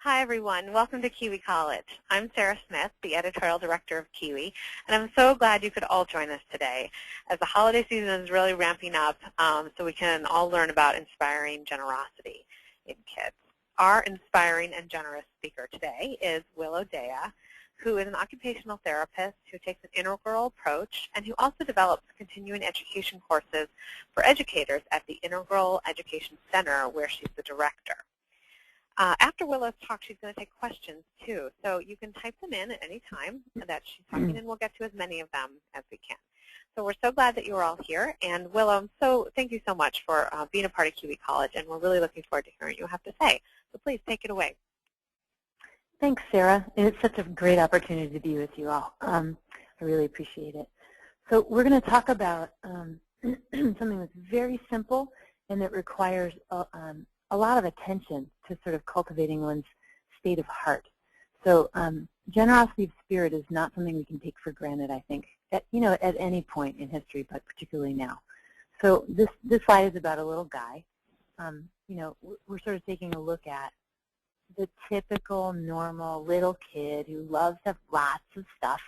Hi, everyone. Welcome to Kiwi College. I'm Sarah Smith, the editorial director of Kiwi, and I'm so glad you could all join us today as the holiday season is really ramping up so we can all learn about inspiring generosity in kids. Our inspiring and generous speaker today is Willow Dea, who is an occupational therapist who takes an integral approach and who also develops continuing education courses for educators at the Integral Education Center, where she's the director. After Willow's talk, she's going to take questions, too. So you can type them in at any time that she's talking, and we'll get to as many of them as we can. So we're so glad that you are all here. And Willow, thank you so much for being a part of Kiwi College, and we're really looking forward to hearing what you have to say. So please take it away. Thanks, Sarah. It's such a great opportunity to be with you all. I really appreciate it. So we're going to talk about something that's very simple and that requires a lot of attention to sort of cultivating one's state of heart. So generosity of spirit is not something we can take for granted, I think, at any point in history, but particularly now. So this slide is about a little guy. We're sort of taking a look at the typical, normal little kid who loves to have lots of stuff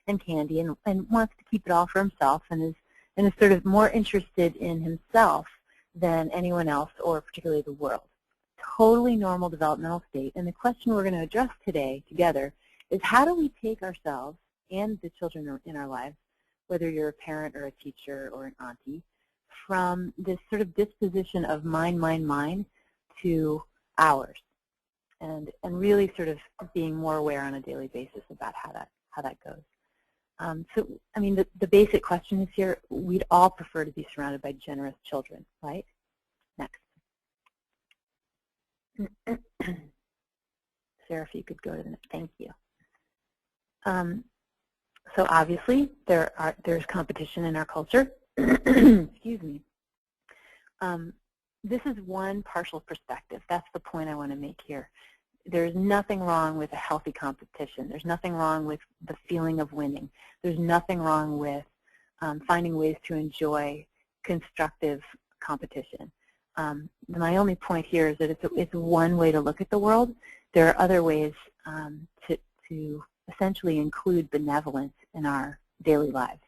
and candy and wants to keep it all for himself and is sort of more interested in himself than anyone else or particularly the world. Totally normal developmental state. And the question we're going to address today together is how do we take ourselves and the children in our lives, whether you're a parent or a teacher or an auntie, from this sort of disposition of mine to ours. And really sort of being more aware on a daily basis about how that goes. So, I mean, the basic question is here, we'd all prefer to be surrounded by generous children, right? Next. Sarah, if you could go to the next, thank you. So obviously, there's competition in our culture. Excuse me. This is one partial perspective. That's the point I want to make here. There's nothing wrong with a healthy competition. There's nothing wrong with the feeling of winning. There's nothing wrong with finding ways to enjoy constructive competition. My only point here is that it's one way to look at the world. There are other ways to essentially include benevolence in our daily lives.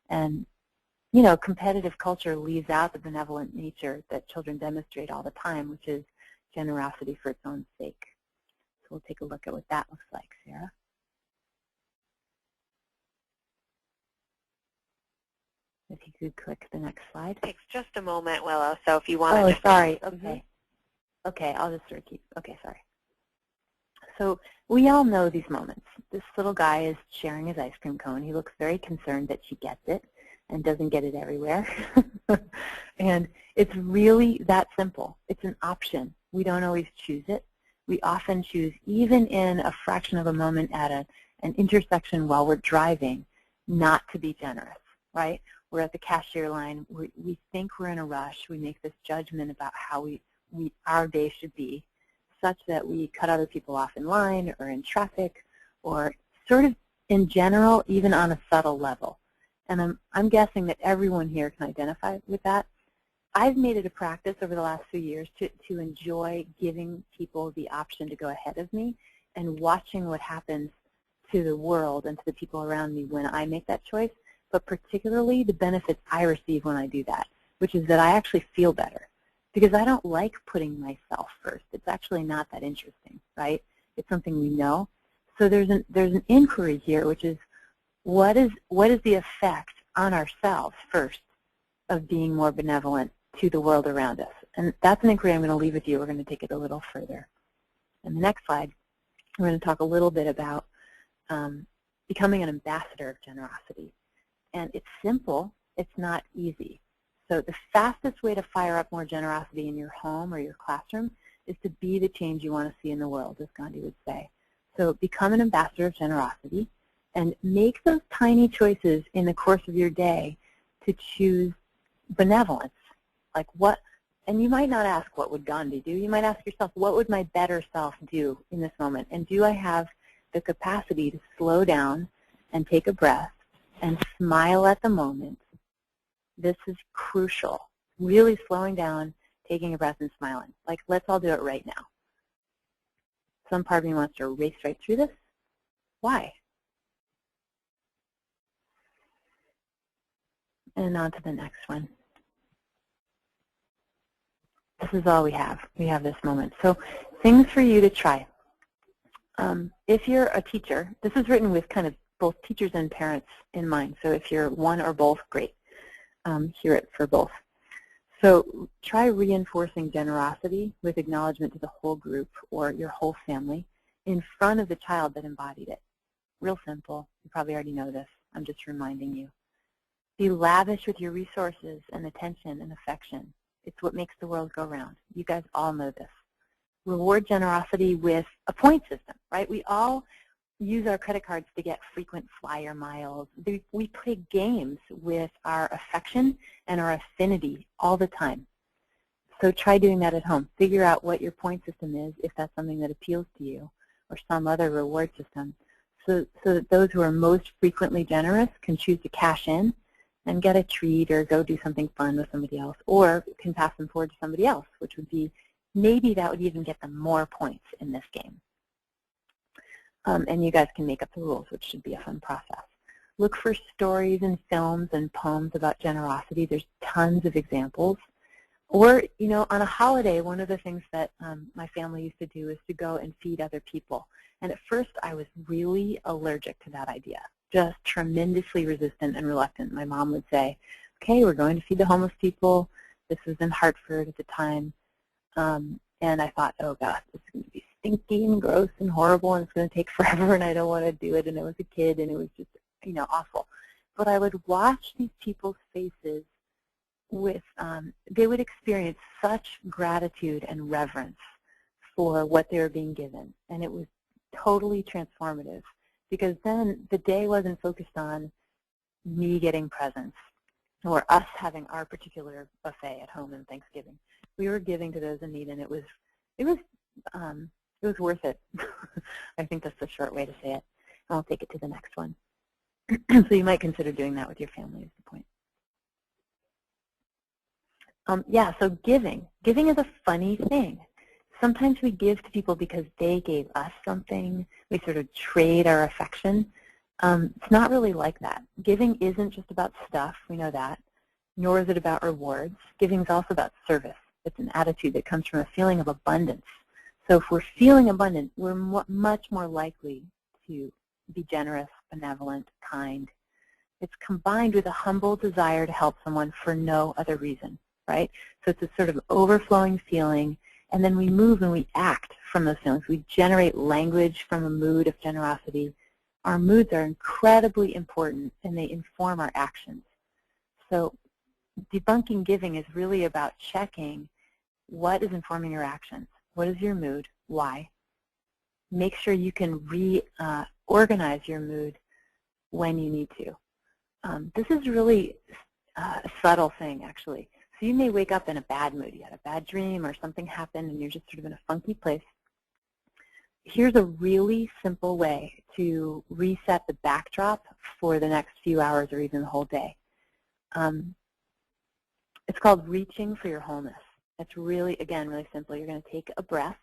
And competitive culture leaves out the benevolent nature that children demonstrate all the time, which is generosity for its own sake. So we'll take a look at what that looks like, Sarah. If you could click the next slide. It takes just a moment, Willow, so if you want to just... Oh, sorry. Okay. Okay, I'll just sort of keep... Okay, sorry. So we all know these moments. This little guy is sharing his ice cream cone. He looks very concerned that she gets it and doesn't get it everywhere. And it's really that simple. It's an option. We don't always choose it. We often choose, even in a fraction of a moment at an intersection while we're driving, not to be generous, right? We're at the cashier line. We think we're in a rush. We make this judgment about how our day should be, such that we cut other people off in line or in traffic or sort of in general, even on a subtle level. And I'm guessing that everyone here can identify with that. I've made it a practice over the last few years to enjoy giving people the option to go ahead of me and watching what happens to the world and to the people around me when I make that choice, but particularly the benefits I receive when I do that, which is that I actually feel better because I don't like putting myself first. It's actually not that interesting, right? It's something we know. So there's an inquiry here, which is what is the effect on ourselves first of being more benevolent to the world around us? And that's an inquiry I'm going to leave with you. We're going to take it a little further. In the next slide, we're going to talk a little bit about becoming an ambassador of generosity. And it's simple. It's not easy. So the fastest way to fire up more generosity in your home or your classroom is to be the change you want to see in the world, as Gandhi would say. So become an ambassador of generosity and make those tiny choices in the course of your day to choose benevolence. Like what, and you might not ask what would Gandhi do. You might ask yourself, what would my better self do in this moment? And do I have the capacity to slow down and take a breath and smile at the moment? This is crucial. Really slowing down, taking a breath and smiling. Like, let's all do it right now. Some part of me wants to race right through this. Why? And on to the next one. This is all we have. We have this moment. So things for you to try. If you're a teacher, this is written with kind of both teachers and parents in mind. So if you're one or both, great. Hear it for both. So try reinforcing generosity with acknowledgement to the whole group or your whole family in front of the child that embodied it. Real simple. You probably already know this. I'm just reminding you. Be lavish with your resources and attention and affection. It's what makes the world go round. You guys all know this. Reward generosity with a point system, right? We all use our credit cards to get frequent flyer miles. We play games with our affection and our affinity all the time. So try doing that at home. Figure out what your point system is, if that's something that appeals to you, or some other reward system, so that those who are most frequently generous can choose to cash in and get a treat or go do something fun with somebody else, or can pass them forward to somebody else, which would be, maybe that would even get them more points in this game. And you guys can make up the rules, which should be a fun process. Look for stories and films and poems about generosity. There's tons of examples. Or, you know, on a holiday, one of the things that my family used to do is to go and feed other people. And at first, I was really allergic to that idea, just tremendously resistant and reluctant. My mom would say, okay, we're going to feed the homeless people. This was in Hartford at the time. And I thought, oh, gosh, this is going to be stinky and gross and horrible, and it's going to take forever, and I don't want to do it. And I was a kid, and it was just, you know, awful. But I would watch these people's faces with, they would experience such gratitude and reverence for what they were being given. And it was totally transformative, because then the day wasn't focused on me getting presents or us having our particular buffet at home in Thanksgiving. We were giving to those in need, and it was worth it. I think that's the short way to say it. And I'll take it to the next one. So you might consider doing that with your family is the point. Yeah, so giving. Giving is a funny thing. Sometimes we give to people because they gave us something. We sort of trade our affection. It's not really like that. Giving isn't just about stuff, we know that, nor is it about rewards. Giving is also about service. It's an attitude that comes from a feeling of abundance. So if we're feeling abundant, we're much more likely to be generous, benevolent, kind. It's combined with a humble desire to help someone for no other reason, right? So it's a sort of overflowing feeling, and then we move and we act from those feelings. We generate language from a mood of generosity. Our moods are incredibly important, and they inform our actions. So debunking giving is really about checking what is informing your actions. What is your mood? Why? Make sure you can reorganize your mood when you need to. This is really a subtle thing, actually. So you may wake up in a bad mood. You had a bad dream or something happened, and you're just sort of in a funky place. Here's a really simple way to reset the backdrop for the next few hours or even the whole day. It's called reaching for your wholeness. It's really, again, really simple. You're going to take a breath,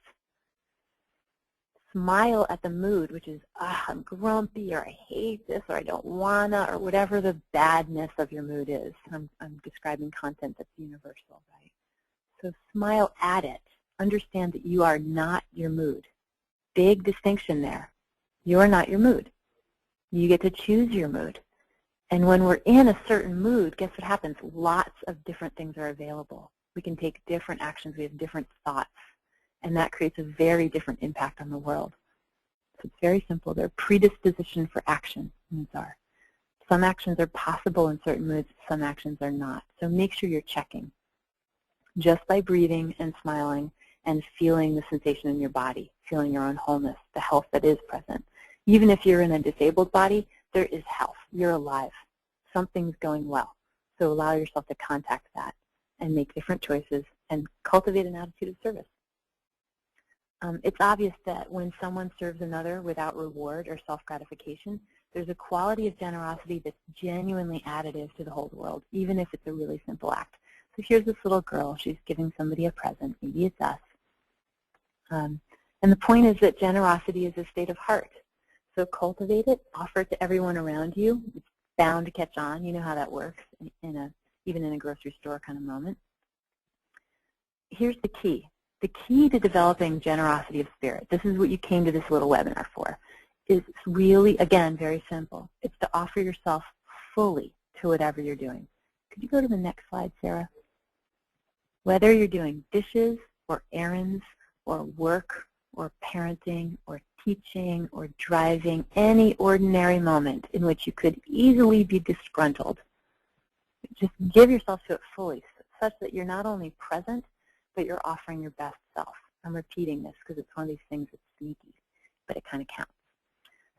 smile at the mood, which is, I'm grumpy, or I hate this, or I don't wanna, or whatever the badness of your mood is. I'm describing content that's universal, right? So smile at it. Understand that you are not your mood. Big distinction there. You are not your mood. You get to choose your mood. And when we're in a certain mood, guess what happens? Lots of different things are available. We can take different actions. We have different thoughts. And that creates a very different impact on the world. So it's very simple. They're predisposition for action, moods are. Some actions are possible in certain moods. Some actions are not. So make sure you're checking. Just by breathing and smiling and feeling the sensation in your body, feeling your own wholeness, the health that is present. Even if you're in a disabled body, there is health. You're alive. Something's going well. So allow yourself to contact that and make different choices and cultivate an attitude of service. It's obvious that when someone serves another without reward or self-gratification, there's a quality of generosity that's genuinely additive to the whole world, even if it's a really simple act. So here's this little girl. She's giving somebody a present. Maybe it's us. And And the point is that generosity is a state of heart. So cultivate it, offer it to everyone around you. It's bound to catch on. You know how that works even in a grocery store kind of moment. Here's the key. The key to developing generosity of spirit, this is what you came to this little webinar for, is really, again, very simple. It's to offer yourself fully to whatever you're doing. Could you go to the next slide, Sarah? Whether you're doing dishes or errands or work or parenting or teaching or driving, any ordinary moment in which you could easily be disgruntled, just give yourself to it fully, such that you're not only present, but you're offering your best self. I'm repeating this because it's one of these things that's sneaky, but it kind of counts.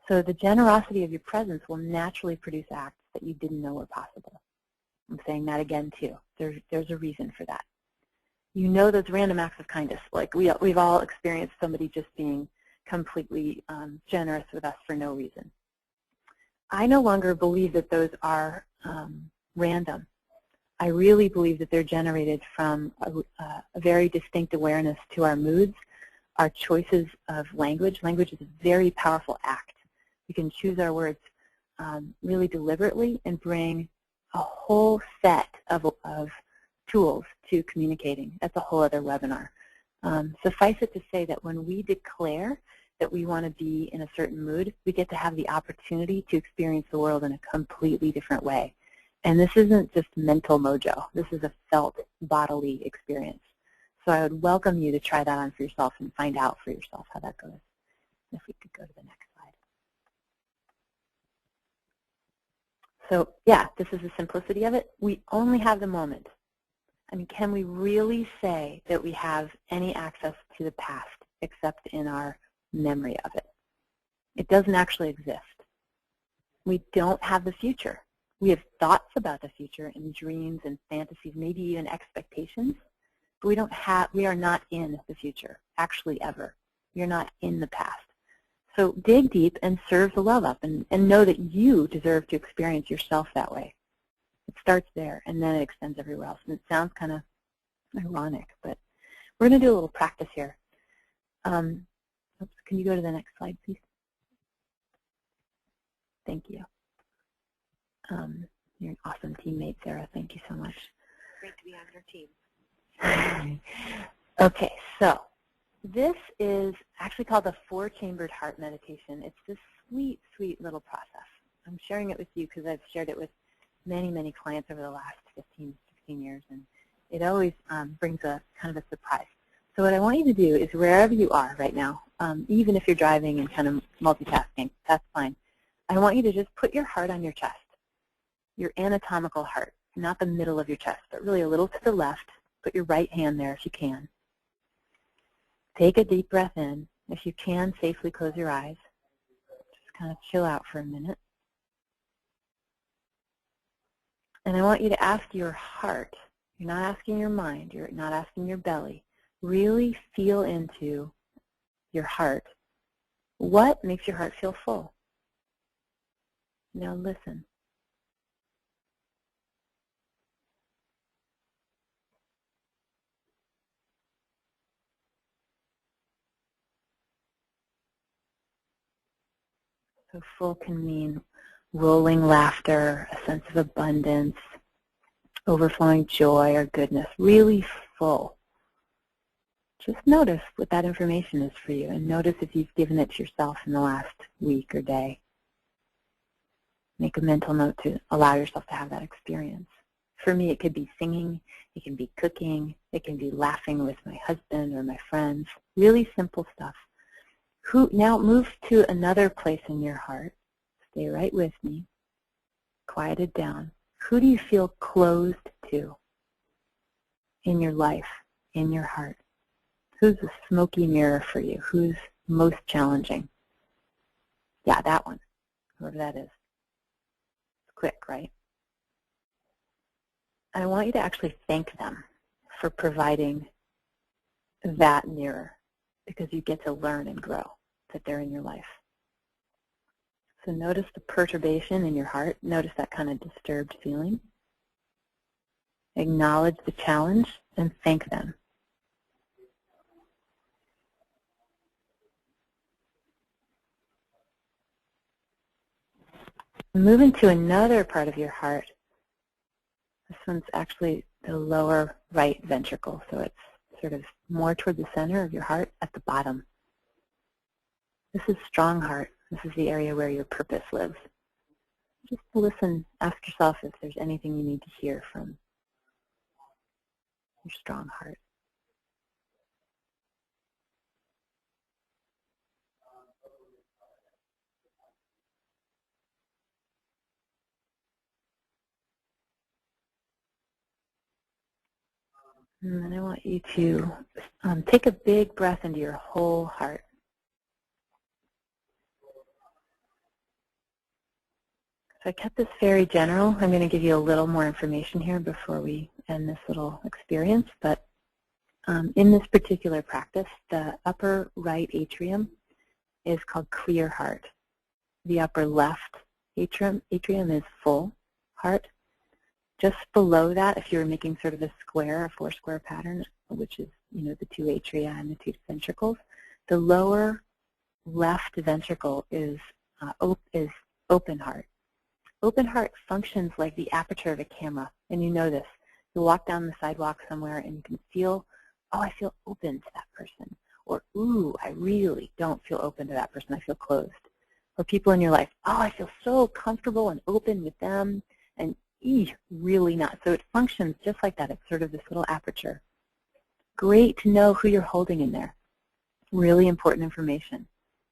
So the generosity of your presence will naturally produce acts that you didn't know were possible. I'm saying that again, too. There's a reason for that. You know those random acts of kindness, like we've all experienced somebody just being completely generous with us for no reason. I no longer believe that those are random. I really believe that they're generated from a very distinct awareness to our moods, our choices of language. Language is a very powerful act. We can choose our words really deliberately and bring a whole set of tools to communicating. That's a whole other webinar. Suffice it to say that when we declare that we want to be in a certain mood, we get to have the opportunity to experience the world in a completely different way. And this isn't just mental mojo. This is a felt bodily experience. So I would welcome you to try that on for yourself and find out for yourself how that goes. If we could go to the next slide. So yeah, this is the simplicity of it. We only have the moment. I mean, can we really say that we have any access to the past except in our memory of it? It doesn't actually exist. We don't have the future. We have thoughts about the future and dreams and fantasies, maybe even expectations, but we are not in the future, actually ever. You're not in the past. So dig deep and serve the love up and know that you deserve to experience yourself that way. It starts there and then it extends everywhere else. And it sounds kind of ironic, but we're going to do a little practice here. Can you go to the next slide, please? Thank you. You're an awesome teammate, Sarah. Thank you so much. Great to be on your team. Okay, so this is actually called the Four-Chambered Heart Meditation. It's this sweet, sweet little process. I'm sharing it with you because I've shared it with many, many clients over the last 15, 16 years, and it always brings a kind of a surprise. So what I want you to do is wherever you are right now, even if you're driving and kind of multitasking, that's fine. I want you to just put your heart on your chest, your anatomical heart, not the middle of your chest, but really a little to the left. Put your right hand there if you can. Take a deep breath in. If you can, safely close your eyes. Just kind of chill out for a minute. And I want you to ask your heart. You're not asking your mind. You're not asking your belly. Really feel into your heart. What makes your heart feel full? Now listen. So full can mean rolling laughter, a sense of abundance, overflowing joy or goodness, really full. Just notice what that information is for you, and notice if you've given it to yourself in the last week or day. Make a mental note to allow yourself to have that experience. For me, it could be singing, it can be cooking, it can be laughing with my husband or my friends, really simple stuff. Now move to another place in your heart. Stay right with me. Quiet it down. Who do you feel closed to in your life, in your heart? Who's a smoky mirror for you? Who's most challenging? Yeah, that one, whoever that is. It's quick, right? And I want you to actually thank them for providing that mirror, because you get to learn and grow that they're in your life. So notice the perturbation in your heart. Notice that kind of disturbed feeling. Acknowledge the challenge and thank them. Moving to another part of your heart. This one's actually the lower right ventricle, so it's sort of more toward the center of your heart at the bottom. This is strong heart. This is the area where your purpose lives. Just listen, ask yourself if there's anything you need to hear from your strong heart. And then I want you to take a big breath into your whole heart. So I kept this very general. I'm going to give you a little more information here before we end this little experience. But in this particular practice, the upper right atrium is called clear heart. The upper left atrium is full heart. Just below that, if you were making sort of a square, a four-square pattern, which is, the two atria and the two ventricles, the lower left ventricle is open heart. Open heart functions like the aperture of a camera, and you know this. You walk down the sidewalk somewhere and you can feel, oh, I feel open to that person. Or, ooh, I really don't feel open to that person. I feel closed. Or people in your life, oh, I feel so comfortable and open with them, and really not. So it functions just like that. It's sort of this little aperture. Great to know who you're holding in there. Really important information.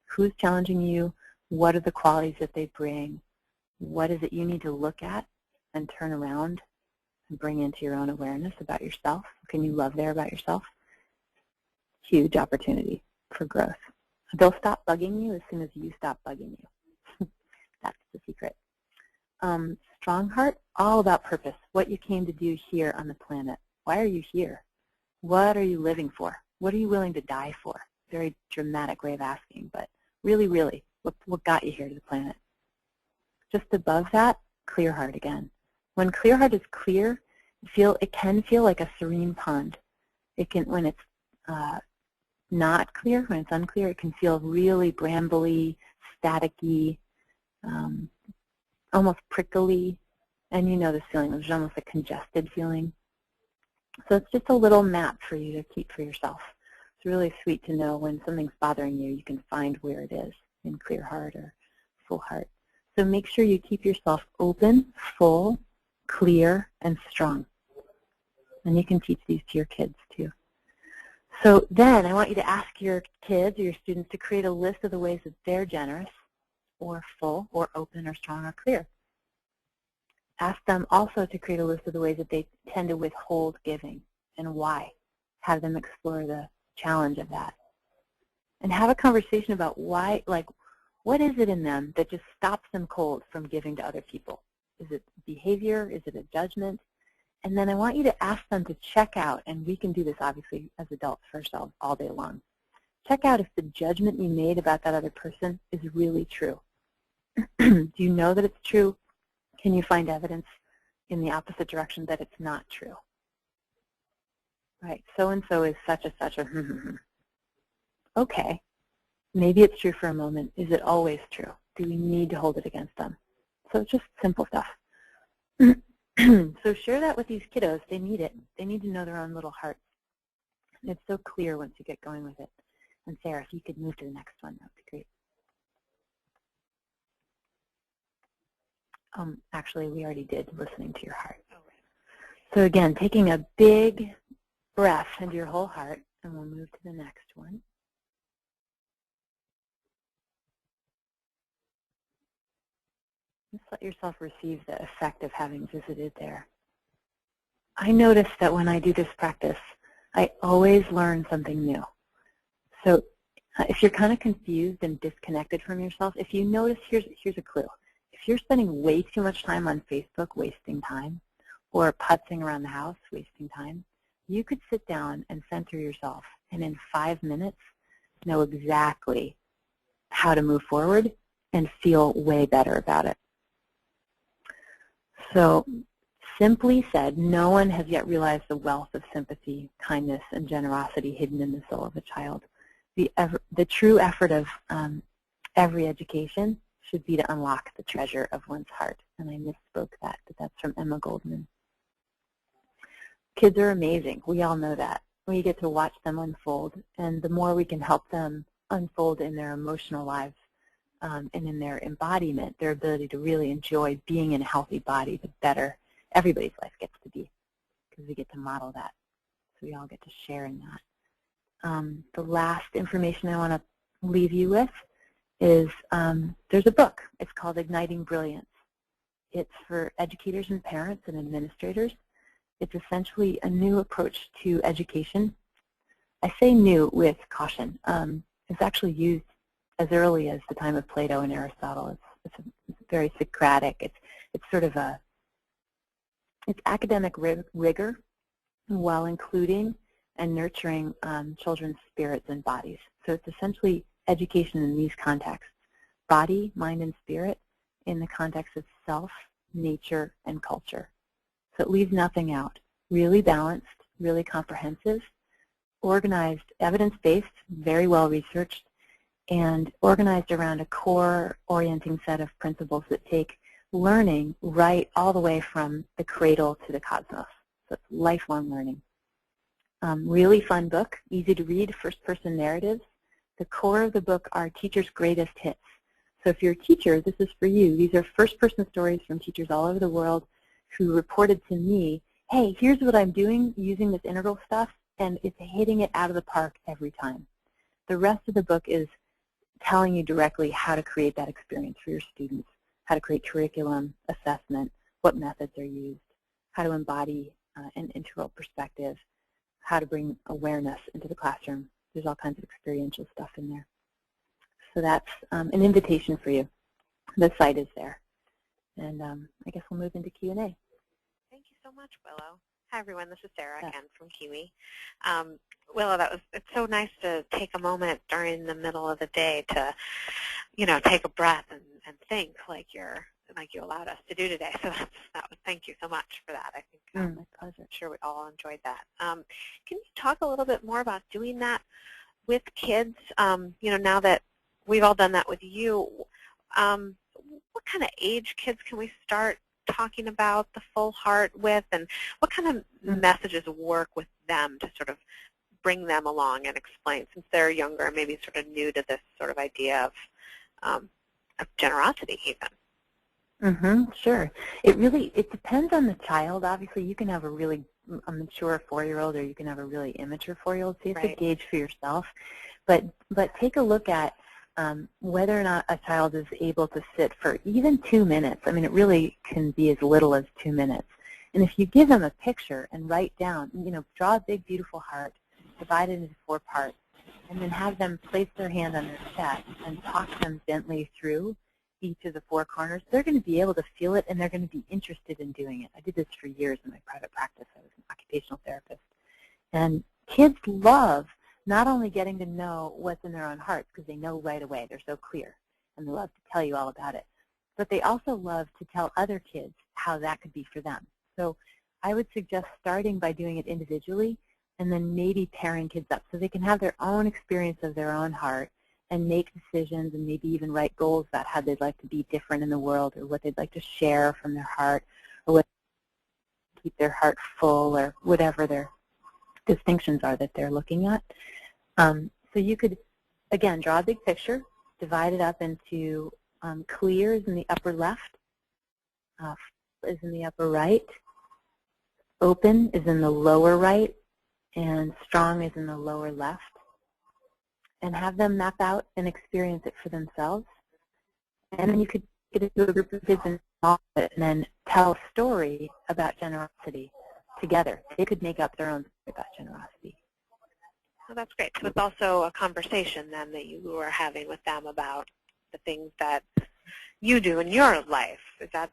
Who's challenging you? What are the qualities that they bring? What is it you need to look at and turn around and bring into your own awareness about yourself? What can you love there about yourself? Huge opportunity for growth. They'll stop bugging you as soon as you stop bugging you. That's the secret. Strong heart, all about purpose, what you came to do here on the planet. Why are you here? What are you living for? What are you willing to die for? Very dramatic way of asking, but really, really, what got you here to the planet? Just above that, clear heart again. When clear heart is clear, it can feel like a serene pond. It can, when it's not clear, when it's unclear, it can feel really brambly, staticky, almost prickly, and you know this feeling. There's almost a congested feeling. So it's just a little map for you to keep for yourself. It's really sweet to know when something's bothering you, you can find where it is in clear heart or full heart. So make sure you keep yourself open, full, clear, and strong. And you can teach these to your kids too. So then I want you to ask your kids or your students to create a list of the ways that they're generous or full or open or strong or clear. Ask them also to create a list of the ways that they tend to withhold giving and why. Have them explore the challenge of that. And have a conversation about why, like, what is it in them that just stops them cold from giving to other people? Is it behavior? Is it a judgment? And then I want you to ask them to check out, and we can do this obviously as adults for ourselves all day long. Check out if the judgment you made about that other person is really true. Do you know that it's true? Can you find evidence in the opposite direction that it's not true? Right, so-and-so is such a Okay, maybe it's true for a moment. Is it always true? Do we need to hold it against them? So it's just simple stuff. So share that with these kiddos. They need it. They need to know their own little hearts. And it's so clear once you get going with it. And Sarah, if you could move to the next one, that would be great. Actually, we already did listening to your heart. So again, taking a big breath into your whole heart, and we'll move to the next one. Just let yourself receive the effect of having visited there. I notice that when I do this practice, I always learn something new. So if you're kind of confused and disconnected from yourself, if you notice, here's a clue. If you're spending way too much time on Facebook, wasting time, or putzing around the house, wasting time, you could sit down and center yourself, and in 5 minutes, know exactly how to move forward and feel way better about it. So simply said, no one has yet realized the wealth of sympathy, kindness, and generosity hidden in the soul of a child. The true effort of every education, should be to unlock the treasure of one's heart. And I misspoke that, but that's from Emma Goldman. Kids are amazing. We all know that. We get to watch them unfold, and the more we can help them unfold in their emotional lives and in their embodiment, their ability to really enjoy being in a healthy body, the better everybody's life gets to be, because we get to model that. So we all get to share in that. The last information I want to leave you with is there's a book. It's called Igniting Brilliance. It's for educators and parents and administrators. It's essentially a new approach to education. I say new with caution. It's actually used as early as the time of Plato and Aristotle. It's very Socratic. It's sort of it's academic rigor while including and nurturing children's spirits and bodies. So it's essentially education in these contexts: body, mind, and spirit in the context of self, nature, and culture. So it leaves nothing out. Really balanced, really comprehensive, organized, evidence-based, very well researched, and organized around a core orienting set of principles that take learning right all the way from the cradle to the cosmos. So it's lifelong learning. Really fun book, easy to read, first-person narratives. The core of the book are teachers' greatest hits. So if you're a teacher, this is for you. These are first-person stories from teachers all over the world who reported to me, hey, here's what I'm doing using this integral stuff, and it's hitting it out of the park every time. The rest of the book is telling you directly how to create that experience for your students, how to create curriculum, assessment, what methods are used, how to embody an integral perspective, how to bring awareness into the classroom. There's all kinds of experiential stuff in there. So that's an invitation for you. The site is there. And I guess we'll move into Q&A. Thank you so much, Willow. Hi, everyone. This is Sarah again from Kiwi. Willow, it's so nice to take a moment during the middle of the day to, take a breath and think like you allowed us to do today. So thank you so much for that. I think my pleasure. I'm sure we all enjoyed that. Can you talk a little bit more about doing that with kids? Now that we've all done that with you, what kind of age kids can we start talking about the full heart with, and what kind of messages work with them to sort of bring them along and explain, since they're younger and maybe sort of new to this sort of idea of generosity even? Sure. It depends on the child. Obviously, you can have a really mature 4-year-old, or you can have a really immature 4-year-old. So you have to gauge for yourself. But take a look at whether or not a child is able to sit for even 2 minutes. I mean, it really can be as little as 2 minutes. And if you give them a picture and write down, draw a big, beautiful heart, divide it into 4 parts, and then have them place their hand on their chest and talk them gently through each of the 4 corners, they're going to be able to feel it, and they're going to be interested in doing it. I did this for years in my private practice. I was an occupational therapist. And kids love not only getting to know what's in their own hearts, because they know right away, they're so clear, and they love to tell you all about it, but they also love to tell other kids how that could be for them. So I would suggest starting by doing it individually, and then maybe pairing kids up so they can have their own experience of their own heart and make decisions, and maybe even write goals about how they'd like to be different in the world, or what they'd like to share from their heart, or what keep their heart full, or whatever their distinctions are that they're looking at. So you could, again, draw a big picture, divide it up into clear is in the upper left, is in the upper right, open is in the lower right, and strong is in the lower left, and have them map out and experience it for themselves. And then you could get into a group of kids and then tell a story about generosity together. They could make up their own story about generosity. Well, that's great. So it's also a conversation then that you are having with them about the things that you do in your life. Is that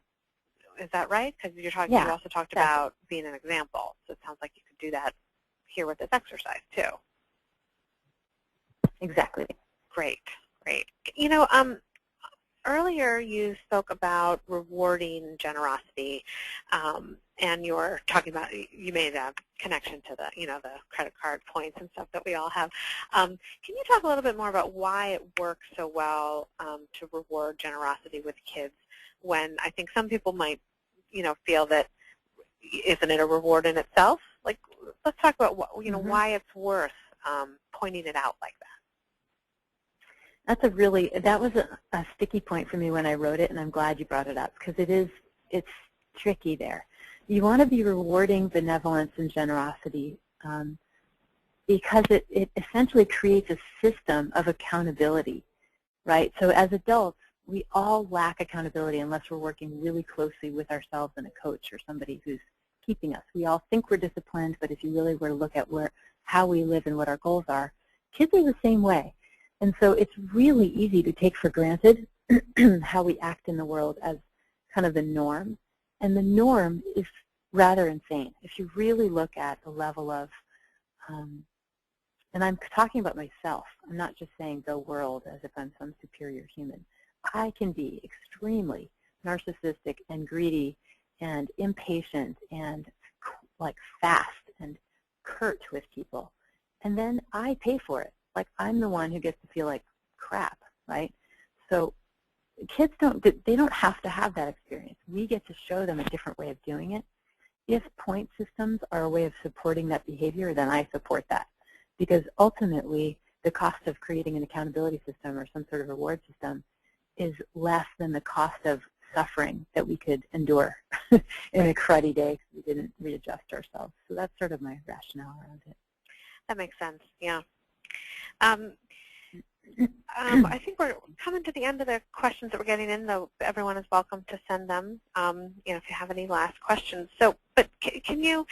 right? Because you're talking. Yeah, you also talked about being an example. So it sounds like you could do that here with this exercise too. Exactly. Great, great. Earlier you spoke about rewarding generosity and you're talking about, you made a connection to the, the credit card points and stuff that we all have. Can you talk a little bit more about why it works so well to reward generosity with kids, when I think some people might, feel that isn't it a reward in itself? Like, let's talk about what, why it's worth pointing it out like that. That was a sticky point for me when I wrote it, and I'm glad you brought it up, because it's tricky there. You want to be rewarding benevolence and generosity because it essentially creates a system of accountability, right? So as adults, we all lack accountability unless we're working really closely with ourselves and a coach or somebody who's keeping us. We all think we're disciplined, but if you really were to look at how we live and what our goals are, kids are the same way. And so it's really easy to take for granted how we act in the world as kind of the norm. And the norm is rather insane. If you really look at the level of, and I'm talking about myself, I'm not just saying the world as if I'm some superior human. I can be extremely narcissistic and greedy and impatient and like fast and curt with people. And then I pay for it. Like, I'm the one who gets to feel like crap, right? So kids they don't have to have that experience. We get to show them a different way of doing it. If point systems are a way of supporting that behavior, then I support that. Because ultimately, the cost of creating an accountability system or some sort of reward system is less than the cost of suffering that we could endure in a cruddy day if we didn't readjust ourselves. So that's sort of my rationale around it. That makes sense, yeah. I think we're coming to the end of the questions that we're getting in, though everyone is welcome to send them, if you have any last questions. So, but can you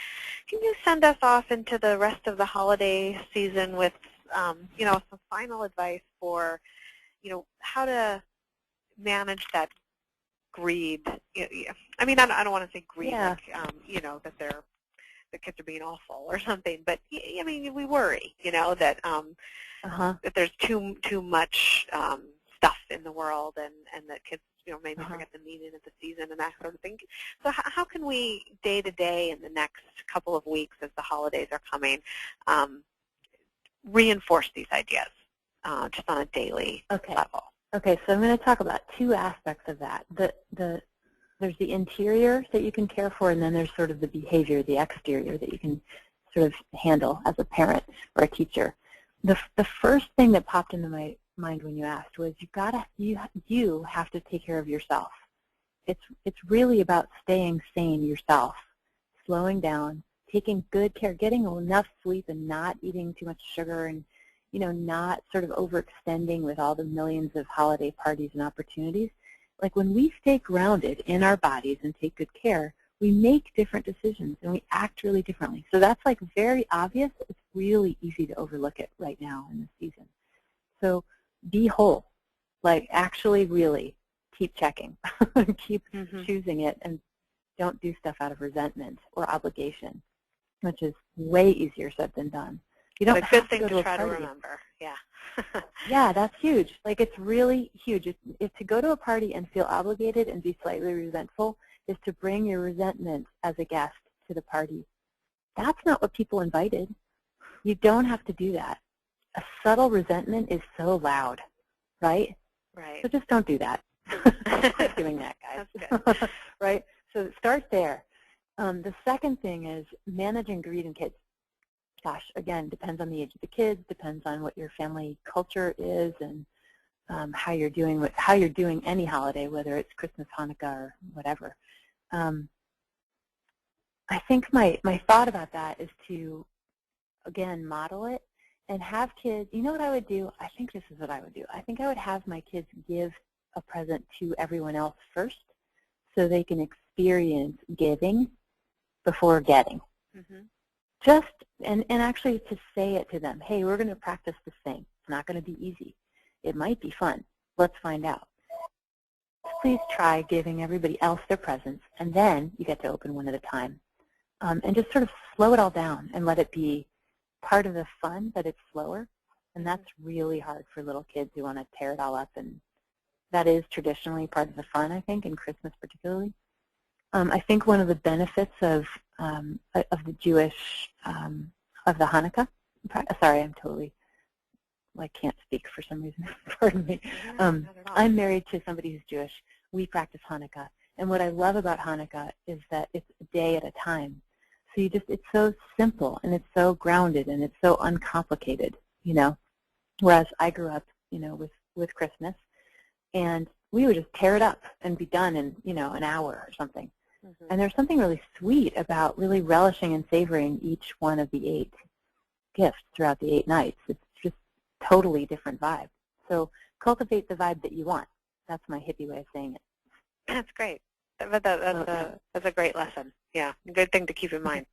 send us off into the rest of the holiday season with, some final advice for, how to manage that greed? I mean, I don't want to say greed, yeah. like, that the kids are being awful or something, but I mean, we worry, that that there's too much stuff in the world, and that kids, maybe forget the meaning of the season and that sort of thing. So how can we, day to day, in the next couple of weeks as the holidays are coming, reinforce these ideas just on a daily level? Okay, so I'm going to talk about two aspects of that. There's the interior that you can care for, and then there's sort of the behavior, the exterior, that you can sort of handle as a parent or a teacher. The first thing that popped into my mind when you asked was you have to take care of yourself. It's really about staying sane yourself, slowing down, taking good care, getting enough sleep, and not eating too much sugar, and not sort of overextending with all the millions of holiday parties and opportunities. Like, when we stay grounded in our bodies and take good care, we make different decisions and we act really differently. So that's like very obvious. It's really easy to overlook it right now in this season. So be whole. Like, actually really keep checking. Keep choosing it, and don't do stuff out of resentment or obligation, which is way easier said than done. You don't have to go to a party. Good thing to try to remember, yeah. Yeah, that's huge. Like, it's really huge. It's to go to a party and feel obligated and be slightly resentful is to bring your resentment as a guest to the party. That's not what people invited. You don't have to do that. A subtle resentment is so loud, right? Right. So just don't do that. Quit doing that, guys. That's good. Right? So start there. The second thing is managing greed in kids. Gosh, again, depends on the age of the kids, depends on what your family culture is, and how you're doing any holiday, whether it's Christmas, Hanukkah, or whatever. I think my thought about that is to, again, model it and have kids. You know what I would do? I think this is what I would do. I think I would have my kids give a present to everyone else first, so they can experience giving before getting. And actually to say it to them, hey, we're going to practice this thing. It's not going to be easy. It might be fun. Let's find out. Please try giving everybody else their presents, and then you get to open one at a time. And just sort of slow it all down and let it be part of the fun, but it's slower. And that's really hard for little kids who want to tear it all up. And that is traditionally part of the fun, I think, in Christmas particularly. I think one of the benefits of the Jewish, of the Hanukkah, sorry, I'm totally, I can't speak for some reason, pardon me. I'm married to somebody who's Jewish. We practice Hanukkah. And what I love about Hanukkah is that it's a day at a time. So it's so simple, and it's so grounded, and it's so uncomplicated, Whereas I grew up, with Christmas, and we would just tear it up and be done in, an hour or something. Mm-hmm. And there's something really sweet about really relishing and savoring each one of the 8 gifts throughout the 8 nights. It's just totally different vibe. So cultivate the vibe that you want. That's my hippie way of saying it. That's great. That's a great lesson. Yeah, good thing to keep in mind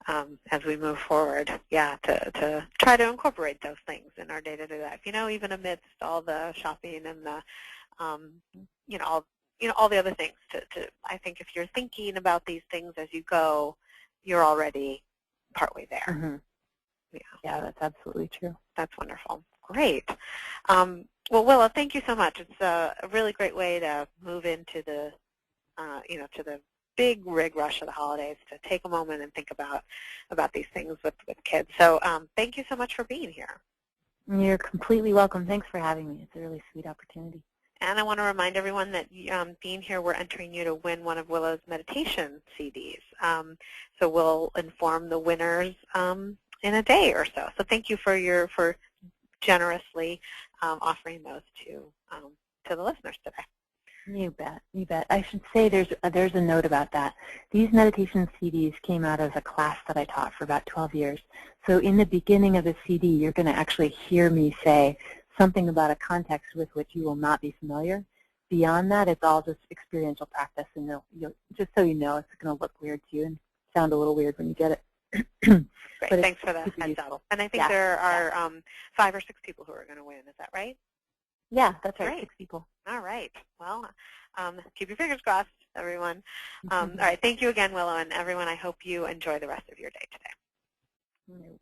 as we move forward. Yeah, to try to incorporate those things in our day-to-day life. Even amidst all the shopping and the, all the other things. I think if you're thinking about these things as you go, you're already partway there. Mm-hmm. Yeah, that's absolutely true. That's wonderful. Great. Well, Willa, thank you so much. It's a really great way to move into the, to the big rig rush of the holidays, to take a moment and think about these things with kids. So thank you so much for being here. You're completely welcome. Thanks for having me. It's a really sweet opportunity. And I want to remind everyone that being here, we're entering you to win one of Willa's meditation CDs. So we'll inform the winners in a day or so. So thank you for generously offering those to the listeners today. You bet. You bet. I should say there's a note about that. These meditation CDs came out of a class that I taught for about 12 years. So in the beginning of the CD, you're going to actually hear me say something about a context with which you will not be familiar. Beyond that, it's all just experiential practice, and you'll just so you know, it's going to look weird to you and sound a little weird when you get it. Great. Thanks for the heads up. And I think there are 5 or 6 people who are going to win. Is that right? Yeah, that's right. Great. 6 people. All right. Well, keep your fingers crossed, everyone. All right. Thank you again, Willow, and everyone. I hope you enjoy the rest of your day today.